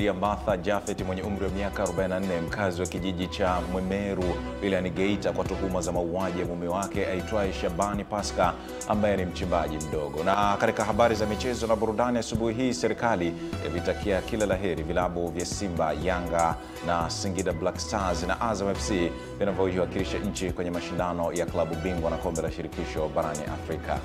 inamshikilia Martha Japhet mwenye umri wa miaka 44, mkazi wa kijiji cha Mwemeru wilayani Geita kwa tuhuma za mauaji ya mume wake aitwaye Shabani Pascal ambaye ni mchimbaji mdogo. Na katika habari za michezo na burudani asubuhi hii, serikali vitakia kila laheri vilabu vya Simba, Yanga na Singida Black Stars na Azam FC vinavyowakilisha nchi kwenye mashindano ya klabu bingwa na kombe la shirikisho barani Afrika.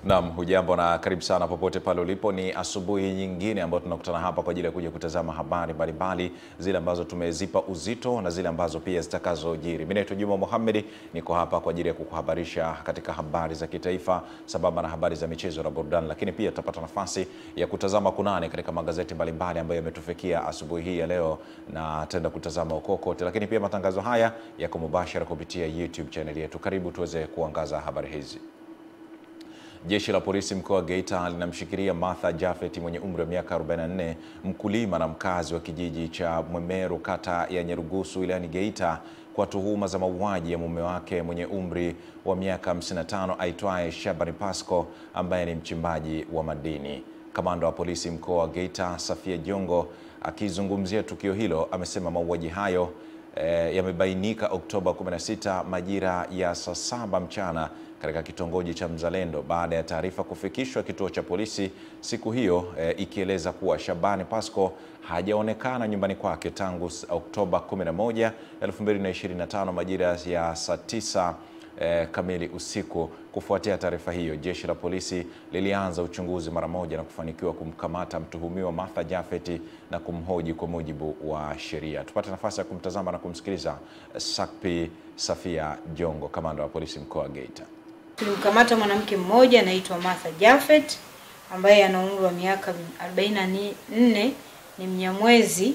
Naam, hujambo na karibu sana popote pale ulipo. Ni asubuhi nyingine ambayo tunakutana hapa kwa ajili ya kuja kutazama habari mbalimbali, zile ambazo tumezipa uzito na zile ambazo pia zitakazojiri. Mimi naitwa Juma Mohamed, niko hapa kwa ajili ya kukuhabarisha katika habari za kitaifa sambamba na habari za michezo na burudani, lakini pia tutapata nafasi ya kutazama kunani katika magazeti mbalimbali ambayo yametufikia asubuhi hii ya leo, na tenda kutazama ukokote. Lakini pia matangazo haya yako mubashara kupitia YouTube channel yetu. Karibu tuweze kuangaza habari hizi. Jeshi la polisi mkoa wa Geita linamshikilia Martha Japhet mwenye umri wa miaka 44, mkulima na mkazi wa kijiji cha Mwemeru kata ya Nyarugusu wilayani Geita kwa tuhuma za mauaji ya mume wake mwenye umri wa miaka 55 aitwaye Shabani Pascal ambaye ni mchimbaji wa madini. Kamanda wa polisi mkoa wa Geita Safia Jongo akizungumzia tukio hilo amesema mauaji hayo yamebainika Oktoba 16 majira ya saa 7 mchana katika kitongoji cha Mzalendo baada ya taarifa kufikishwa kituo cha polisi siku hiyo, ikieleza kuwa Shabani Pascal hajaonekana nyumbani kwake tangu Oktoba 11, 2025 majira ya saa 9 kamili usiku. Kufuatia taarifa hiyo, jeshi la polisi lilianza uchunguzi mara moja na kufanikiwa kumkamata mtuhumiwa Martha Japhet na kumhoji kwa mujibu wa sheria. Tupate nafasi ya kumtazama na kumsikiliza Sakpi Safia Jongo, kamanda wa polisi mkoa wa Geita. Tulimkamata mwanamke mmoja anaitwa Martha Japhet ambaye ana umri wa miaka 44, ni Mnyamwezi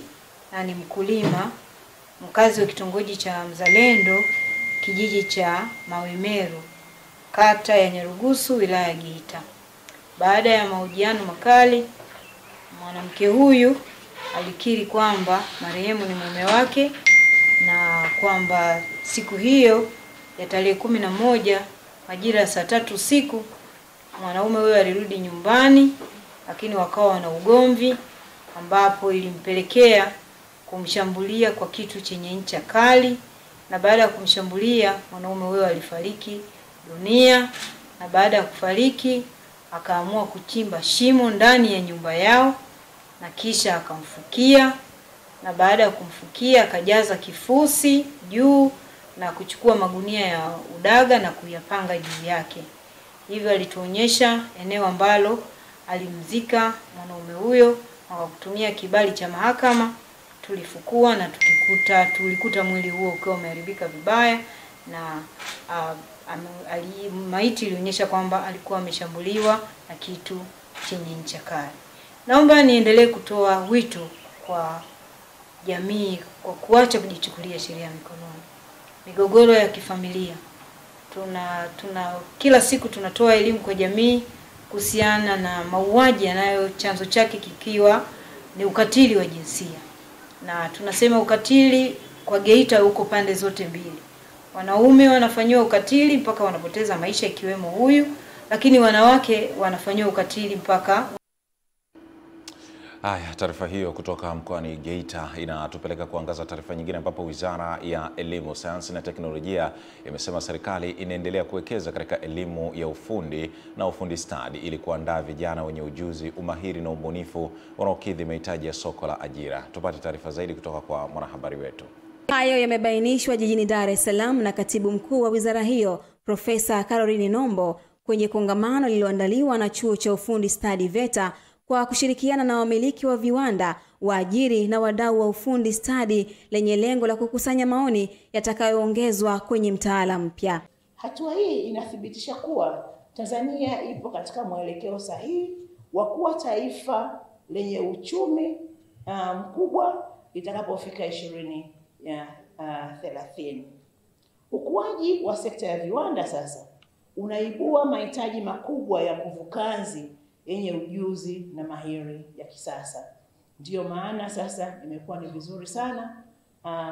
na ni mkulima, mkazi wa kitongoji cha Mzalendo, kijiji cha Mwemeru, kata ya Nyarugusu, wilaya ya Geita. Baada ya mahojiano makali, mwanamke huyu alikiri kwamba marehemu ni mume wake na kwamba siku hiyo ya tarehe 11 majira ya saa 3 usiku mwanaume huyo alirudi nyumbani, lakini wakawa na ugomvi ambapo ilimpelekea kumshambulia kwa kitu chenye ncha kali, na baada ya kumshambulia mwanaume huyo alifariki dunia. Na baada ya kufariki akaamua kuchimba shimo ndani ya nyumba yao na kisha akamfukia, na baada ya kumfukia akajaza kifusi juu na kuchukua magunia ya udaga na kuyapanga juu yake. Hivyo alituonyesha eneo ambalo alimzika mwanaume huyo, na kwa kutumia kibali cha mahakama tulifukua na tulikuta mwili huo ukiwa umeharibika vibaya, na maiti ilionyesha kwamba alikuwa ameshambuliwa na kitu chenye ncha kali. Naomba niendelee kutoa wito kwa jamii kwa kuacha kujichukulia sheria mikononi. Migogoro ya kifamilia, kila siku tunatoa elimu kwa jamii kuhusiana na mauaji yanayo chanzo chake kikiwa ni ukatili wa jinsia. Na tunasema ukatili kwa Geita uko pande zote mbili. Wanaume wanafanywa ukatili mpaka wanapoteza maisha ikiwemo huyu, lakini wanawake wanafanywa ukatili mpaka. Haya, taarifa hiyo kutoka mkoani Geita inatupeleka kuangaza taarifa nyingine ambapo Wizara ya Elimu, Sayansi na Teknolojia imesema serikali inaendelea kuwekeza katika elimu ya ufundi na ufundi stadi ili kuandaa vijana wenye ujuzi, umahiri na ubunifu wanaokidhi mahitaji ya soko la ajira. Tupate taarifa zaidi kutoka kwa mwanahabari wetu. Hayo yamebainishwa jijini Dar es Salaam na Katibu Mkuu wa wizara hiyo, Profesa Caroline Nombo, kwenye kongamano lililoandaliwa na Chuo cha Ufundi Stadi VETA kwa kushirikiana na wamiliki wa viwanda, waajiri na wadau wa ufundi stadi, lenye lengo la kukusanya maoni yatakayoongezwa kwenye mtaala mpya. Hatua hii inathibitisha kuwa Tanzania ipo katika mwelekeo sahihi wa kuwa taifa lenye uchumi mkubwa itakapofika 2030. Ukuaji wa sekta ya viwanda sasa unaibua mahitaji makubwa ya nguvu kazi yenye ujuzi na mahiri ya kisasa. Ndiyo maana sasa imekuwa ni vizuri sana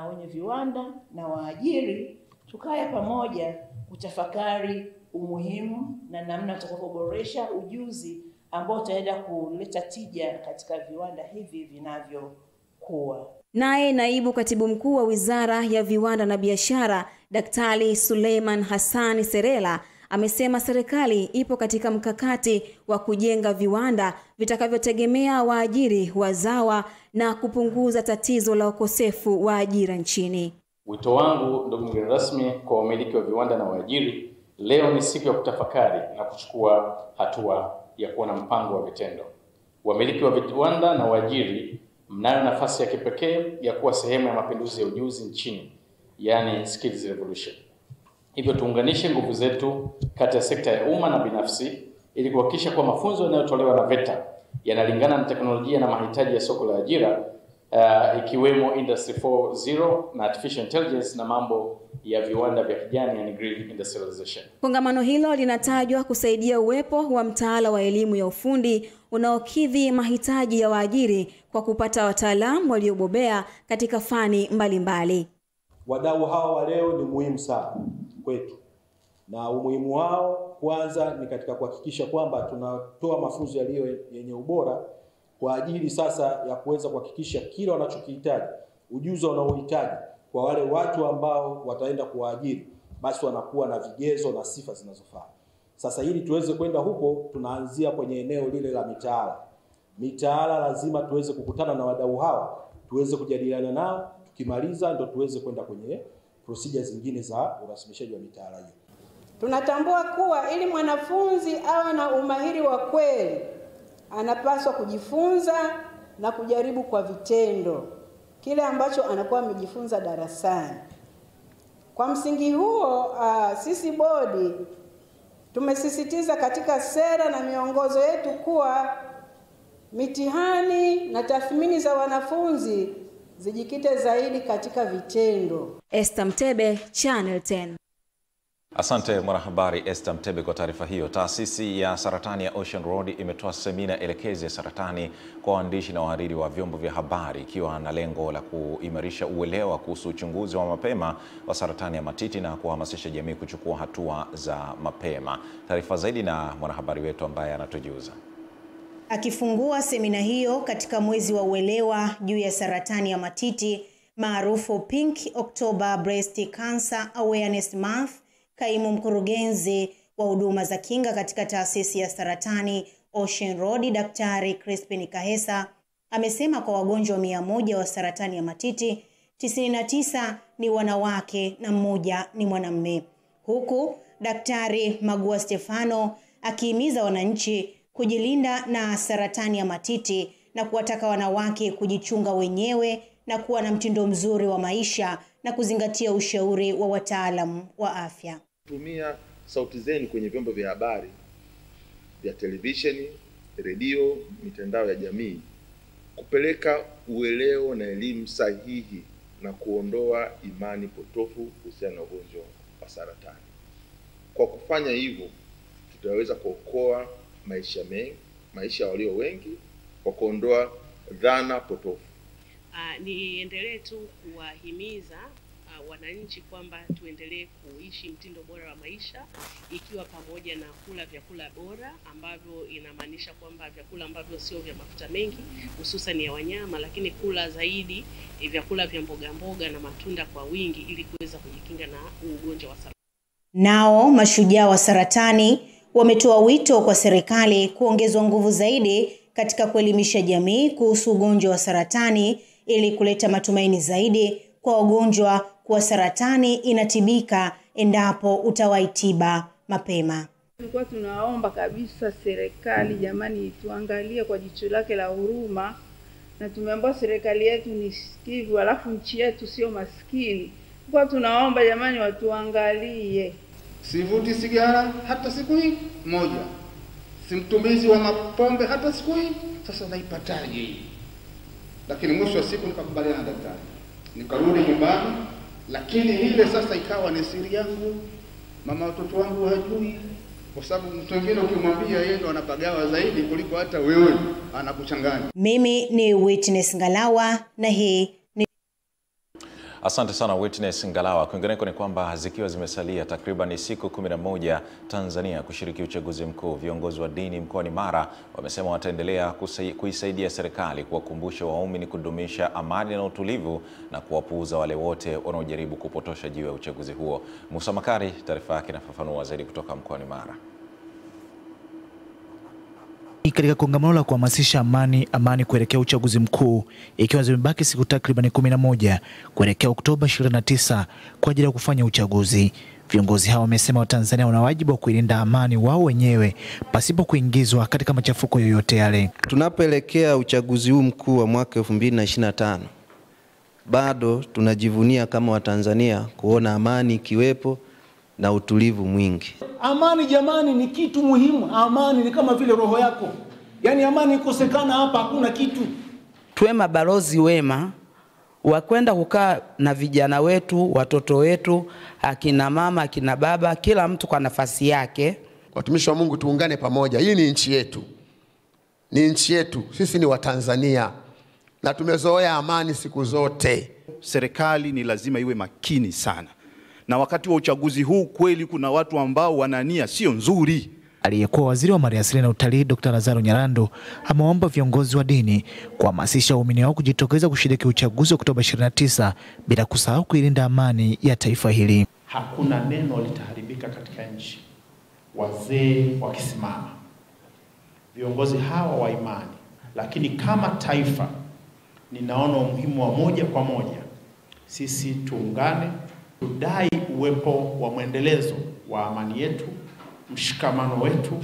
wenye viwanda na waajiri tukae pamoja kutafakari umuhimu na namna tutakavyoboresha ujuzi ambao utaenda kuleta tija katika viwanda hivi vinavyokuwa. Naye naibu katibu mkuu wa Wizara ya Viwanda na Biashara, Daktari Suleiman Hassan Serela, amesema serikali ipo katika mkakati wa kujenga viwanda vitakavyotegemea waajiri wazawa na kupunguza tatizo la ukosefu wa ajira nchini. Wito wangu ndugu mgeni rasmi kwa wamiliki wa viwanda na waajiri, leo ni siku ya kutafakari na kuchukua hatua ya kuwa na mpango wa vitendo. Wamiliki wa viwanda na waajiri, mnayo nafasi ya kipekee ya kuwa sehemu ya mapinduzi ya ujuzi nchini, yani skills revolution. Hivyo tuunganishe nguvu zetu kati ya sekta ya umma na binafsi ili kuhakikisha kuwa mafunzo yanayotolewa na VETA yanalingana na teknolojia na mahitaji ya soko la ajira, ikiwemo Industry 4.0 na Artificial Intelligence na mambo ya viwanda vya kijani, yani green industrialization. Kongamano hilo linatajwa kusaidia uwepo wa mtaala wa elimu ya ufundi unaokidhi mahitaji ya waajiri kwa kupata wataalamu waliobobea katika fani mbalimbali. Wadau hawa wa leo ni muhimu sana kwetu, na umuhimu wao kwanza ni katika kuhakikisha kwamba tunatoa mafunzo yaliyo yenye ubora kwa ajili sasa ya kuweza kuhakikisha kila wanachokihitaji, ujuzi wanaohitaji kwa wale watu ambao wataenda kuwaajiri, basi wanakuwa na vigezo na sifa zinazofaa. Sasa ili tuweze kwenda huko, tunaanzia kwenye eneo lile la mitaala. Mitaala lazima tuweze kukutana na wadau hawa, tuweze kujadiliana nao, tukimaliza ndo tuweze kwenda kwenye procedure zingine za urasimishaji wa mitaala hiyo. Tunatambua kuwa ili mwanafunzi awe na umahiri wa kweli, anapaswa kujifunza na kujaribu kwa vitendo kile ambacho anakuwa amejifunza darasani. Kwa msingi huo, sisi bodi tumesisitiza katika sera na miongozo yetu kuwa mitihani na tathmini za wanafunzi zijikite zaidi katika vitendo. Esther Mtebe, Channel 10. Asante mwanahabari Esther Mtebe kwa taarifa hiyo. Taasisi ya saratani ya Ocean Road imetoa semina elekezi ya saratani kwa waandishi na wahariri wa vyombo vya habari, ikiwa na lengo la kuimarisha uelewa kuhusu uchunguzi wa mapema wa saratani ya matiti na kuhamasisha jamii kuchukua hatua za mapema. Taarifa zaidi na mwanahabari wetu ambaye anatujuza. Akifungua semina hiyo katika mwezi wa uelewa juu ya saratani ya matiti maarufu Pink October Breast Cancer Awareness Month, kaimu mkurugenzi wa huduma za kinga katika taasisi ya saratani Ocean Road, Daktari Crispin Kahesa, amesema kwa wagonjwa 100 wa saratani ya matiti, 99 ni wanawake na 1 ni mwanamume. Huku Daktari Magua Stefano akihimiza wananchi kujilinda na saratani ya matiti na kuwataka wanawake kujichunga wenyewe na kuwa na mtindo mzuri wa maisha na kuzingatia ushauri wa wataalamu wa afya. Tumia sauti zenu kwenye vyombo vya habari, vya televisheni, redio, mitandao ya jamii kupeleka uelewa na elimu sahihi na kuondoa imani potofu kuhusiana na ugonjwa wa saratani. Kwa kufanya hivyo, tutaweza kuokoa maisha ya walio wengi kwa kuondoa dhana potofu. Niendelee tu kuwahimiza wananchi kwamba tuendelee kuishi mtindo bora wa maisha, ikiwa pamoja na kula vyakula bora, ambavyo inamaanisha kwamba vyakula ambavyo sio vya mafuta mengi hususan ya wanyama, lakini kula zaidi vyakula vya mboga mboga na matunda kwa wingi ili kuweza kujikinga na ugonjwa wa saratani. Nao mashujaa wa saratani wametoa wito kwa serikali kuongezwa nguvu zaidi katika kuelimisha jamii kuhusu ugonjwa wa saratani ili kuleta matumaini zaidi kwa wagonjwa kuwa saratani inatibika endapo utawahi tiba mapema. Tulikuwa tunaomba kabisa serikali jamani tuangalie kwa jicho lake la huruma, na tumeambiwa serikali yetu ni sikivu alafu nchi yetu sio maskini. Tulikuwa tunaomba jamani watuangalie. Sivuti sigara hata siku hii moja. Simtumizi wa mapombe hata siku hii. Sasa naipataje? Lakini mwisho wa siku nikakubaliana na daktari. Nikarudi nyumbani, lakini ile sasa ikawa ni siri yangu. Mama watoto wangu hajui, kwa sababu mtu mwingine ukimwambia yeye ndo anapagawa zaidi kuliko hata wewe, anakuchanganya. Mimi ni Witness Ngalawa na hii Asante sana Witness Ngalawa. Kwingineko ni kwamba zikiwa zimesalia takriban siku 11 Tanzania kushiriki uchaguzi mkuu, viongozi wa dini mkoani Mara wamesema wataendelea kuisaidia serikali kuwakumbusha waumini kudumisha amani na utulivu na kuwapuuza wale wote wanaojaribu kupotosha juu ya uchaguzi huo. Musa Makari, taarifa yake inafafanua zaidi kutoka mkoani Mara. Katika kongamano la kuhamasisha amani kuelekea uchaguzi mkuu, ikiwa zimebaki siku takriban 11 kuelekea Oktoba 29 kwa ajili ya kufanya uchaguzi, viongozi hao wamesema Watanzania wana wajibu wa kuilinda amani wao wenyewe pasipo kuingizwa katika machafuko yoyote yale. Tunapoelekea uchaguzi huu mkuu wa mwaka 2025, bado tunajivunia kama Watanzania kuona amani ikiwepo na utulivu mwingi. Amani jamani ni kitu muhimu. Amani ni kama vile roho yako. Yaani amani ikosekana hapa hakuna kitu. Tuwe mabalozi wema wa kwenda kukaa na vijana wetu, watoto wetu, akina mama, akina baba, kila mtu kwa nafasi yake. Watumishi wa Mungu tuungane pamoja. Hii ni nchi yetu. Ni nchi yetu. Sisi ni Watanzania. Na tumezoea amani siku zote. Serikali ni lazima iwe makini sana. Na wakati wa uchaguzi huu kweli kuna watu ambao wanania sio nzuri. Aliyekuwa waziri wa maliasili na utalii Dr. Lazaro Nyarando ameomba viongozi wa dini kuhamasisha waumini wao kujitokeza kushiriki uchaguzi wa Oktoba 29 bila kusahau kuilinda amani ya taifa hili. Hakuna neno litaharibika katika nchi wazee wakisimama, viongozi hawa wa imani. Lakini kama taifa ninaona umuhimu wa moja kwa moja sisi tuungane, tudai uwepo wa mwendelezo wa amani yetu, mshikamano wetu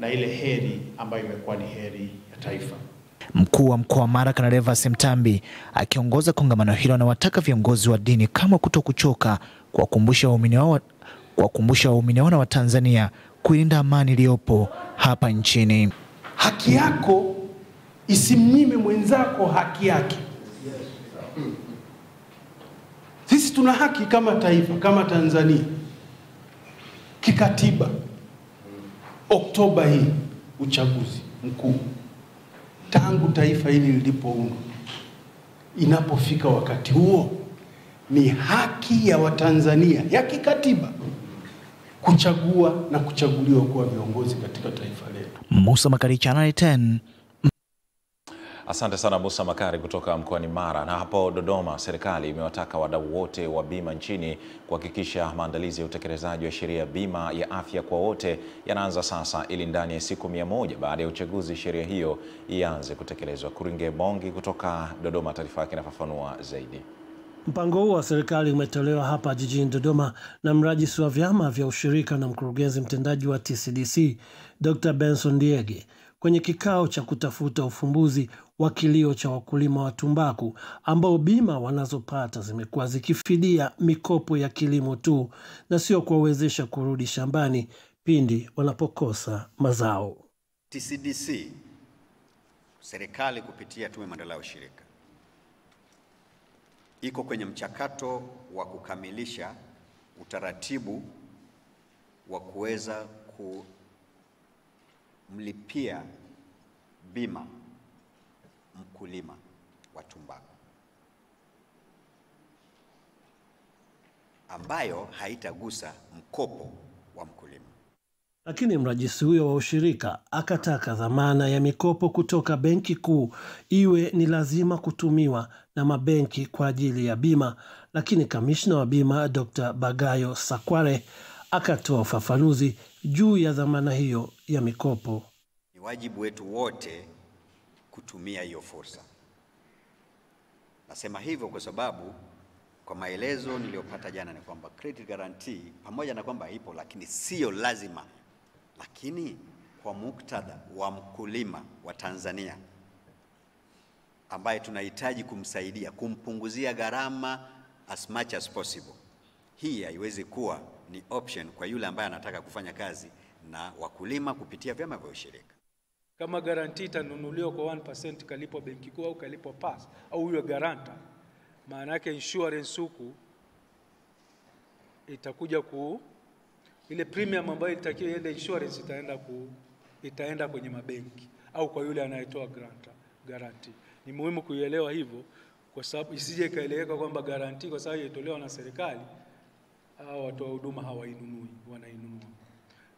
na ile heri ambayo imekuwa ni heri ya taifa. Mkuu wa mkoa wa Mara Kanareva Semtambi akiongoza kongamano hilo anawataka viongozi wa dini kama kutokuchoka kuwakumbusha waumini wao na Watanzania kuilinda amani iliyopo hapa nchini. Haki yako isimnyime mwenzako haki yake. Sisi tuna haki kama taifa, kama Tanzania. Kikatiba, Oktoba hii uchaguzi mkuu. Tangu taifa hili lilipoundwa, inapofika wakati huo, ni haki ya Watanzania ya kikatiba kuchagua na kuchaguliwa kuwa viongozi katika taifa letu. Musa Makari, Channel 10. Asante sana Musa Makari kutoka mkoani Mara. Na hapo Dodoma, serikali imewataka wadau wote wa bima nchini kuhakikisha maandalizi ya utekelezaji wa sheria ya bima ya afya kwa wote yanaanza sasa ili ndani ya siku 100 baada ya uchaguzi sheria hiyo ianze kutekelezwa. Kuringe Bongi kutoka Dodoma, taarifa yake inafafanua zaidi. Mpango huu wa serikali umetolewa hapa jijini Dodoma na mrajisi wa vyama vya ushirika na mkurugenzi mtendaji wa TCDC Dr. Benson Diege kwenye kikao cha kutafuta ufumbuzi wa kilio cha wakulima wa tumbaku ambao bima wanazopata zimekuwa zikifidia mikopo ya kilimo tu na sio kuwawezesha kurudi shambani pindi wanapokosa mazao. TCDC, serikali kupitia Tume Maendeleo ya Ushirika, iko kwenye mchakato wa kukamilisha utaratibu wa kuweza kumlipia bima mkulima wa tumbaku ambayo haitagusa mkopo wa mkulima. Lakini mrajisi huyo wa ushirika akataka dhamana ya mikopo kutoka Benki Kuu iwe ni lazima kutumiwa na mabenki kwa ajili ya bima, lakini kamishna wa bima Dr. Bagayo Sakware akatoa ufafanuzi juu ya dhamana hiyo ya mikopo. Ni wajibu wetu wote kutumia hiyo fursa. Nasema hivyo kwa sababu kwa maelezo niliyopata jana ni kwamba credit guarantee pamoja na kwamba ipo lakini sio lazima. Lakini kwa muktadha wa mkulima wa Tanzania ambaye tunahitaji kumsaidia kumpunguzia gharama as much as possible, hii haiwezi kuwa ni option kwa yule ambaye anataka kufanya kazi na wakulima kupitia vyama vya ushirika. Kama guarantee itanunuliwa kwa 1% kalipo Benki Kuu au kalipo pass au yule guarantor, maana yake insurance huku itakuja ile premium ambayo itakiwa iende insurance itaenda kwenye mabenki au kwa yule anayetoa guarantee. Ni muhimu kuielewa hivyo kwa sababu isije ikaeleweka kwamba guarantee kwa sababu itolewa na serikali hao watu wa huduma hawainunui, wanainunua.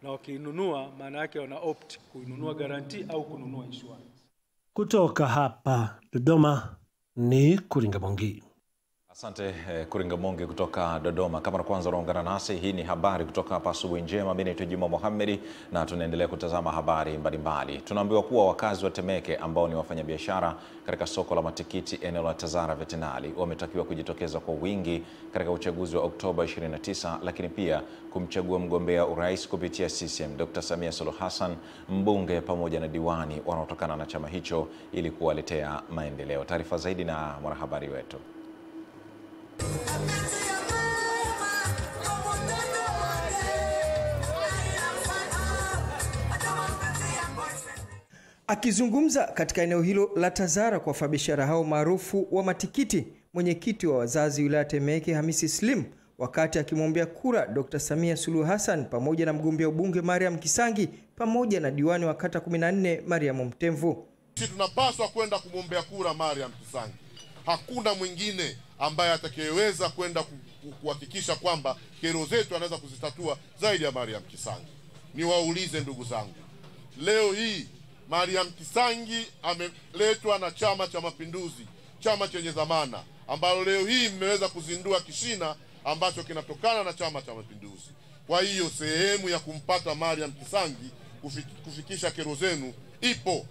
Na wakiinunua maana yake wana opt kuinunua guarantee au kununua insurance. Kutoka hapa Dodoma ni Kuringamongi. Asante Kuringamongi kutoka Dodoma. Kama kwanza unaungana nasi, hii ni habari kutoka hapa Asubuhi Njema. Mimi naitwa Juma Mohamed na tunaendelea kutazama habari mbalimbali. Tunaambiwa kuwa wakazi wa Temeke ambao ni wafanyabiashara katika soko la matikiti eneo la Tazara Vetinari wametakiwa kujitokeza kwa wingi katika uchaguzi wa Oktoba 29, lakini pia kumchagua mgombea urais kupitia CCM Dr. Samia Suluhu Hassan, mbunge pamoja na diwani wanaotokana na chama hicho ili kuwaletea maendeleo. Taarifa zaidi na mwanahabari wetu. Akizungumza katika eneo hilo la Tazara kwa wafanyabiashara hao maarufu wa matikiti, mwenyekiti wa wazazi wilaya Temeke Hamisi Slim, wakati akimwombea kura Dr. Samia Suluhu Hassan pamoja na mgombea ubunge Mariam Kisangi pamoja na diwani wa kata 14 Mariam Mtemvu. Sisi tunapaswa kwenda kumwombea kura Mariam Kisangi. Hakuna mwingine ambaye atakayeweza kwenda kuhakikisha kwamba kero zetu anaweza kuzitatua zaidi ya Mariam Kisangi. Niwaulize ndugu zangu, leo hii Mariam Kisangi ameletwa na Chama cha Mapinduzi, chama chenye dhamana, ambalo leo hii mmeweza kuzindua kishina ambacho kinatokana na Chama cha Mapinduzi. Kwa hiyo sehemu ya kumpata Mariam Kisangi kufikisha kero zenu ipo.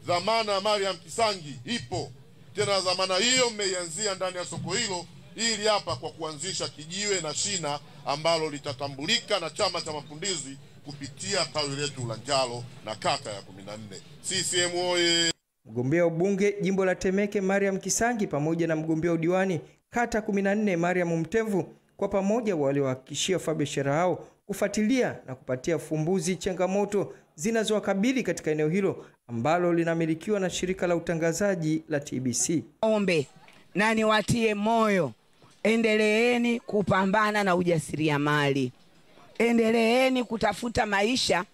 Dhamana ya Mariam Kisangi ipo. Tena dhamana hiyo mmeianzia ndani ya soko hilo ili hapa kwa kuanzisha kijiwe na shina ambalo litatambulika na Chama cha Mapinduzi kupitia tawi letu la Njalo na kata ya 14. CCM oye! Mgombea ubunge jimbo la Temeke Mariam Kisangi pamoja na mgombea udiwani kata 14 Mariam Mtemvu kwa pamoja waliwahakikishia wafanyabiashara hao kufuatilia na kupatia fumbuzi changamoto zinazowakabili katika eneo hilo ambalo linamilikiwa na shirika la utangazaji la TBC. Ombe na niwatie moyo, endeleeni kupambana na ujasiriamali. Endeleeni kutafuta maisha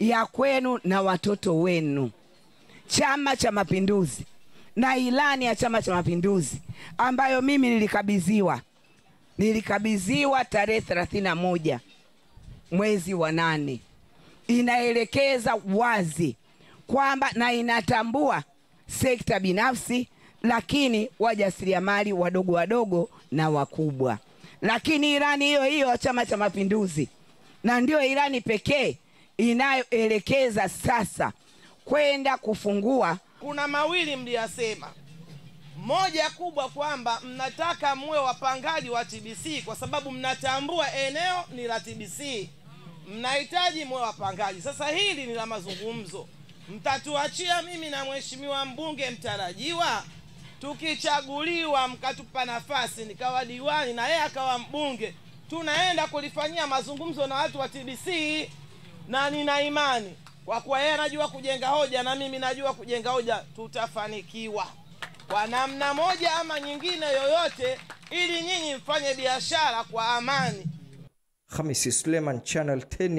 ya kwenu na watoto wenu. Chama cha Mapinduzi na ilani ya Chama cha Mapinduzi ambayo mimi nilikabidhiwa tarehe 31 mwezi wa 8 inaelekeza wazi kwamba na inatambua sekta binafsi, lakini wajasiriamali wadogo wadogo na wakubwa. Lakini ilani hiyo hiyo Chama cha Mapinduzi, na ndio ilani pekee inayoelekeza sasa kwenda kufungua. Kuna mawili mliyasema. Moja kubwa kwamba mnataka muwe wapangaji wa TBC kwa sababu mnatambua eneo ni la TBC. Mnahitaji muwe wapangaji. Sasa hili ni la mazungumzo. Mtatuachia mimi na mheshimiwa mbunge mtarajiwa, tukichaguliwa mkatupa nafasi nikawa diwani na yeye akawa mbunge, tunaenda kulifanyia mazungumzo na watu wa TBC, na nina imani kwa kuwa yeye anajua kujenga hoja na mimi najua kujenga hoja, tutafanikiwa kwa namna moja ama nyingine yoyote ili nyinyi mfanye biashara kwa amani. Hamisi Suleiman, Channel 10.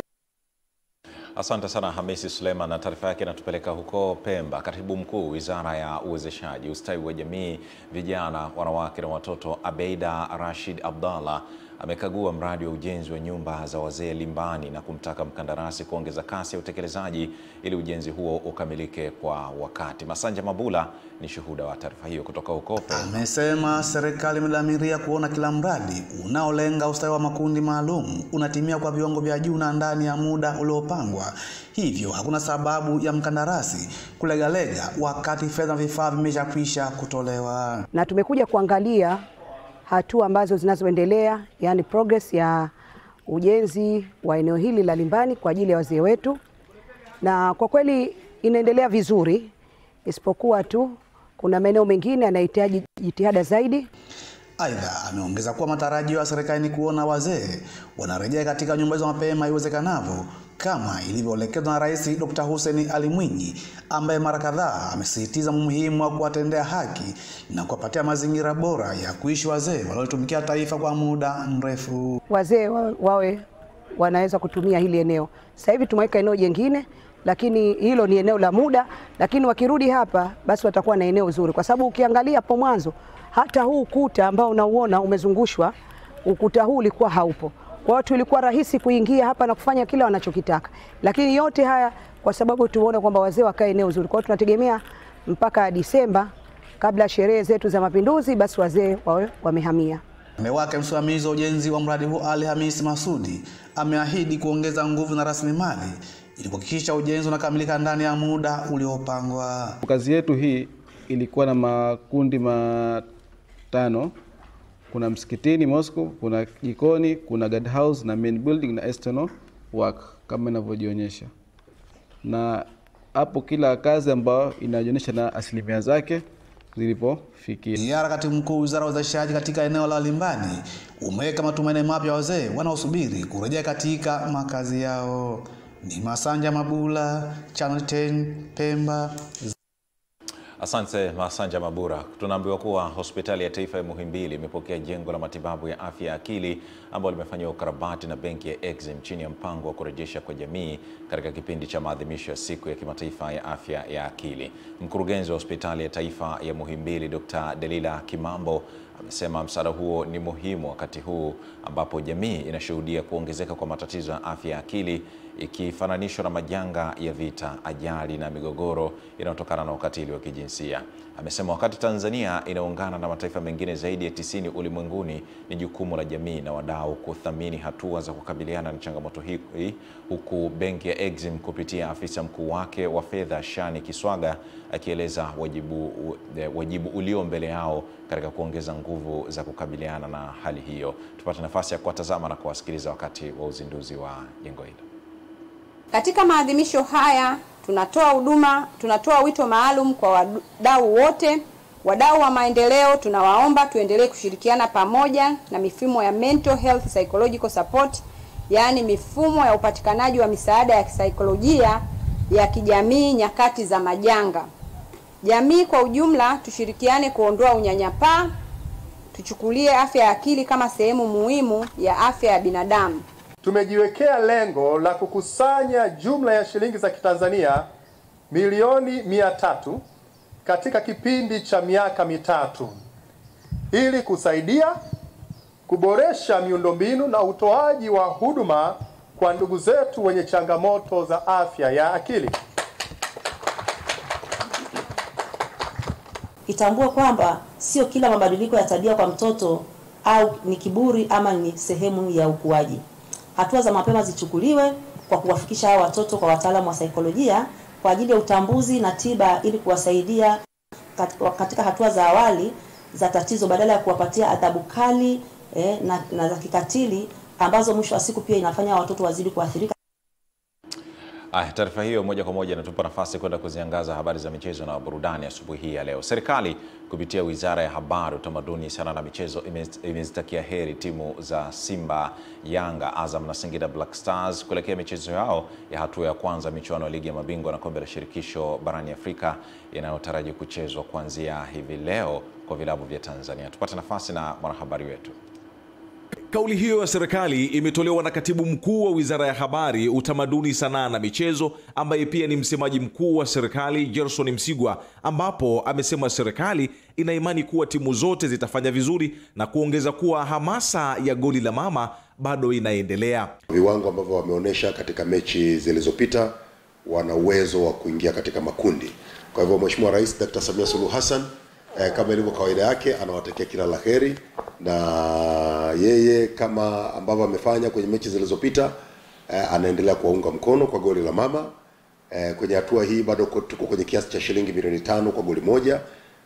Asante sana Hamisi Suleiman, na taarifa yake inatupeleka huko Pemba. Katibu Mkuu Wizara ya Uwezeshaji, Ustawi wa Jamii, Vijana, Wanawake na Watoto, Abeida Rashid Abdallah amekagua mradi wa ujenzi wa nyumba za wazee Limbani na kumtaka mkandarasi kuongeza kasi ya utekelezaji ili ujenzi huo ukamilike kwa wakati. Masanja Mabula ni shuhuda wa taarifa hiyo kutoka huko Pemba. Amesema serikali imedhamiria kuona kila mradi unaolenga ustawi wa makundi maalum unatimia kwa viwango vya juu na ndani ya muda uliopangwa. Hivyo hakuna sababu ya mkandarasi kulegalega wakati fedha na vifaa vimeshakwisha kutolewa. Na tumekuja kuangalia hatua ambazo zinazoendelea, yani progress ya ujenzi wa eneo hili la Limbani kwa ajili ya wazee wetu, na kwa kweli inaendelea vizuri, isipokuwa tu kuna maeneo mengine yanahitaji jitihada zaidi. Aidha, ameongeza kuwa matarajio ya serikali ni kuona wazee wanarejea katika nyumba hizo mapema iwezekanavyo kama ilivyoelekezwa na Rais Dr. Hussein Ali Mwinyi, ambaye mara kadhaa amesisitiza umuhimu wa kuwatendea haki na kuwapatia mazingira bora ya kuishi wazee waliotumikia taifa kwa muda mrefu. Wazee wawe wanaweza kutumia hili eneo. Sasa hivi tumeweka eneo jingine lakini hilo ni eneo la muda, lakini wakirudi hapa basi watakuwa na eneo zuri, kwa sababu ukiangalia hapo mwanzo hata huu ukuta ambao unauona umezungushwa, ukuta huu ulikuwa haupo. Kwa watu ilikuwa rahisi kuingia hapa na kufanya kile wanachokitaka, lakini yote haya kwa sababu tuone kwamba wazee wakae eneo zuri. Kwa hiyo tunategemea mpaka Disemba kabla sherehe zetu za Mapinduzi basi wazee wawe wamehamia. Mume wake msimamizi wa ujenzi wa mradi huu Ali Hamisi Masudi ameahidi kuongeza nguvu na rasilimali ili kuhakikisha ujenzi unakamilika ndani ya muda uliopangwa. Kazi yetu hii ilikuwa na makundi matano. Kuna msikitini Moscow, kuna jikoni, kuna guard house na main building na external work kama inavyojionyesha. Na hapo kila kazi ambayo inaonyesha na asilimia zake zilipofikia. Ziara katibu mkuu Wizara ya Uzalishaji katika eneo la Limbani umeweka matumaini mapya wazee wanaosubiri kurejea katika makazi yao. Ni Masanja Mabula, Channel 10, Pemba. Asante Masanja Mabura. Tunaambiwa kuwa hospitali ya taifa ya Muhimbili imepokea jengo la matibabu ya afya ya akili ambalo limefanywa ukarabati na benki ya Exim chini ya mpango wa kurejesha kwa jamii katika kipindi cha maadhimisho ya siku ya kimataifa ya afya ya akili. Mkurugenzi wa hospitali ya taifa ya Muhimbili Dr. Delila Kimambo amesema msaada huo ni muhimu wakati huu ambapo jamii inashuhudia kuongezeka kwa matatizo ya afya ya akili ikifananishwa na majanga ya vita, ajali na migogoro inayotokana na ukatili wa kijinsia. Amesema wakati Tanzania inaungana na mataifa mengine zaidi ya 90 ulimwenguni, ni jukumu la jamii na wadau kuthamini hatua za kukabiliana na changamoto hii, huku benki ya Exim kupitia afisa mkuu wake wa fedha Shani Kiswaga akieleza wajibu ulio mbele yao katika kuongeza nguvu za kukabiliana na hali hiyo. Tupate nafasi ya kuwatazama na kuwasikiliza wakati wa uzinduzi wa jengo hilo. Katika maadhimisho haya tunatoa wito maalum kwa wadau wote, wadau wa maendeleo. Tunawaomba tuendelee kushirikiana pamoja na mifumo ya mental health psychological support, yaani mifumo ya upatikanaji wa misaada ya kisaikolojia ya kijamii nyakati za majanga. Jamii kwa ujumla tushirikiane kuondoa unyanyapaa, tuchukulie afya ya akili kama sehemu muhimu ya afya ya binadamu. Tumejiwekea lengo la kukusanya jumla ya shilingi za Kitanzania milioni 300 katika kipindi cha miaka mitatu ili kusaidia kuboresha miundombinu na utoaji wa huduma kwa ndugu zetu wenye changamoto za afya ya akili. Itambue kwamba sio kila mabadiliko ya tabia kwa mtoto au ni kiburi ama ni sehemu ya ukuaji. Hatua za mapema zichukuliwe kwa kuwafikisha hao watoto kwa wataalamu wa saikolojia kwa ajili ya utambuzi na tiba ili kuwasaidia katika hatua za awali za tatizo badala ya kuwapatia adhabu kali na za kikatili ambazo mwisho wa siku pia inafanya watoto wazidi kuathirika. Taarifa hiyo moja kwa moja inatupa nafasi kwenda kuziangaza habari za michezo na burudani asubuhi hii ya leo. Serikali kupitia Wizara ya Habari, Utamaduni, Sanaa na Michezo imezitakia heri timu za Simba, Yanga, Azam na Singida Black Stars kuelekea michezo yao ya hatua ya kwanza michuano ya Ligi ya Mabingwa na Kombe la Shirikisho barani Afrika inayotaraji kuchezwa kuanzia hivi leo kwa vilabu vya Tanzania. Tupate nafasi na mwanahabari wetu. Kauli hiyo ya serikali imetolewa na Katibu Mkuu wa Wizara ya Habari, Utamaduni, Sanaa na Michezo ambaye pia ni msemaji mkuu wa serikali, Gerson Msigwa, ambapo amesema serikali ina imani kuwa timu zote zitafanya vizuri na kuongeza kuwa hamasa ya goli la mama bado inaendelea. Viwango ambavyo wameonyesha katika mechi zilizopita, wana uwezo wa kuingia katika makundi. Kwa hivyo Mheshimiwa Rais Dr. Samia Suluhu Hassan kama ilivyo kawaida yake anawatakia kila laheri, na yeye kama ambavyo amefanya kwenye mechi zilizopita anaendelea kuwaunga mkono kwa goli la mama. Kwenye hatua hii bado tuko kwenye kiasi cha shilingi milioni 5 kwa goli moja,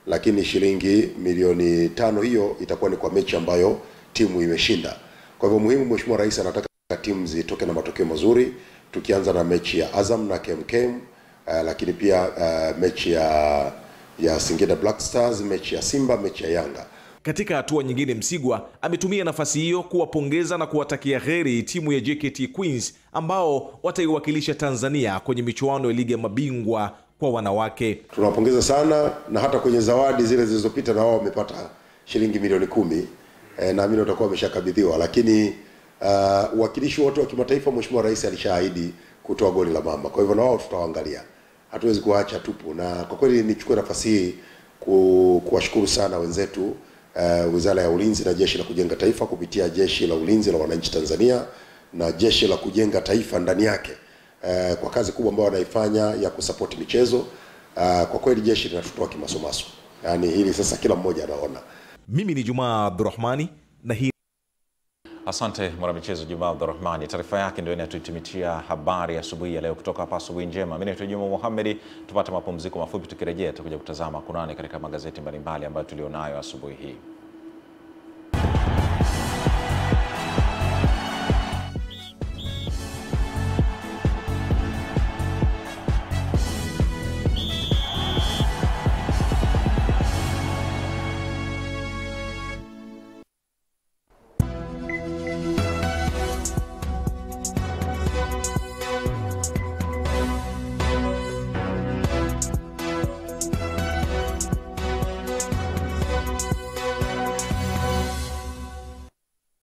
lakini shilingi milioni 5 hiyo itakuwa ni kwa mechi ambayo timu imeshinda. Kwa hivyo muhimu, Mheshimiwa Rais anataka timu zitoke na matokeo mazuri, tukianza na mechi ya Azam na KMKM, lakini pia mechi ya Singida Black Stars, mechi ya Simba, mechi ya Yanga. Katika hatua nyingine, Msigwa ametumia nafasi hiyo kuwapongeza na kuwatakia heri timu ya JKT Queens ambao wataiwakilisha Tanzania kwenye michuano ya Ligi ya Mabingwa kwa wanawake. Tunawapongeza sana, na hata kwenye zawadi zile zilizopita na wao wamepata shilingi milioni 10. Naamini watakuwa wameshakabidhiwa, lakini uwakilishi wote wa kimataifa Mheshimiwa Rais alishaahidi kutoa goli la mama. Kwa hivyo na wao tutawaangalia, hatuwezi kuacha tupo. Na kwa kweli nichukue nafasi hii kuwashukuru sana wenzetu Wizara ya Ulinzi na Jeshi la Kujenga Taifa kupitia Jeshi la Ulinzi la Wananchi Tanzania na Jeshi la Kujenga Taifa ndani yake kwa kazi kubwa ambayo wanaifanya ya kusapoti michezo. Kwa kweli jeshi linatutoa kimasomaso, yaani hili sasa kila mmoja anaona. Mimi ni Juma Abdurrahmani na hii. Asante mwanamichezo Juma Abdurrahmani. Taarifa yake ndio inatuhitimishia habari asubuhi ya leo kutoka hapa Asubuhi Njema. Mimi ni Juma Mohamed. Tupate mapumziko mafupi, tukirejea tutakuja kutazama kunani katika magazeti mbalimbali ambayo tulionayo asubuhi hii.